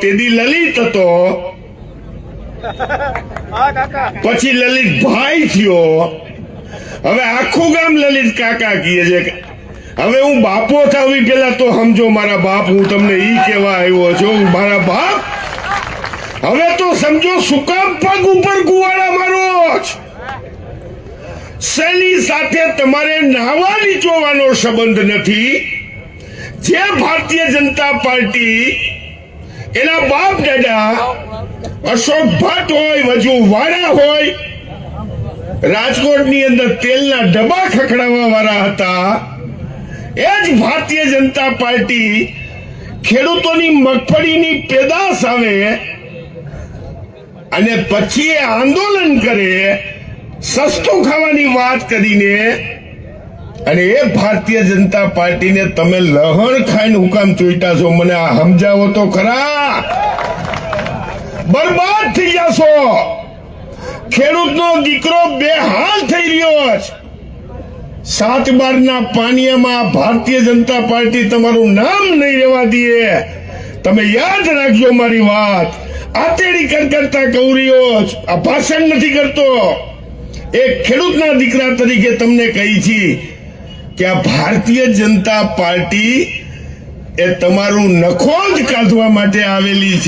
તેદી લલિત હતો, પછી લલિત ભાઈ થયો, હવે આખું ગામ લલિત કાકા કહે છે. હવે હું બાપો થાવી પેલા તો સમજો મારા બાપ, હું તમને ઈ કેવા આવ્યો છું મારા બાપ. હવે તો સમજો શું કામ પગ ઉપર કુવાડા મારો છો? શેની સાથે તમારે નાવા નીચોવાનો સંબંધ નથી. જે ભારતીય જનતા પાર્ટી એના બાપ દાદા અશોક ભટ્ટ હોય, વજુ વાળા હોય, રાજકોટની અંદર તેલના ડબ્બા ખખડાવવા વાળા હતા, એ જ ભારતીય જનતા પાર્ટી ખેડૂતોની મગફળીની પેદાશ આવે અને પછી એ આંદોલન કરે, સસ્તું ખાવાની વાત કરીને, અને એ ભારતીય જનતા પાર્ટીને તમે લહણ ખાઈને હુકામ ચોઈટા છો? મને આ સમજાવો તો ખરા. બરબાદ થઈ જશો. ખેડૂતનો દીકરો બેહાલ થઈ રહ્યો છે. 7 બારના પાણીમાં ભારતીય જનતા પાર્ટી તમારું નામ નહીં રહેવા દે. તમે યાદ રાખજો મારી વાત. આતેડી કરતા કહું રહ્યો, આ ભાષણ નથી કરતો. એક ખેડૂતના દીકરા તરીકે તમને કહી છી કે આ ભારતીય જનતા પાર્ટી એ તમારું નખો જ કાઢવા માટે આવેલી છે.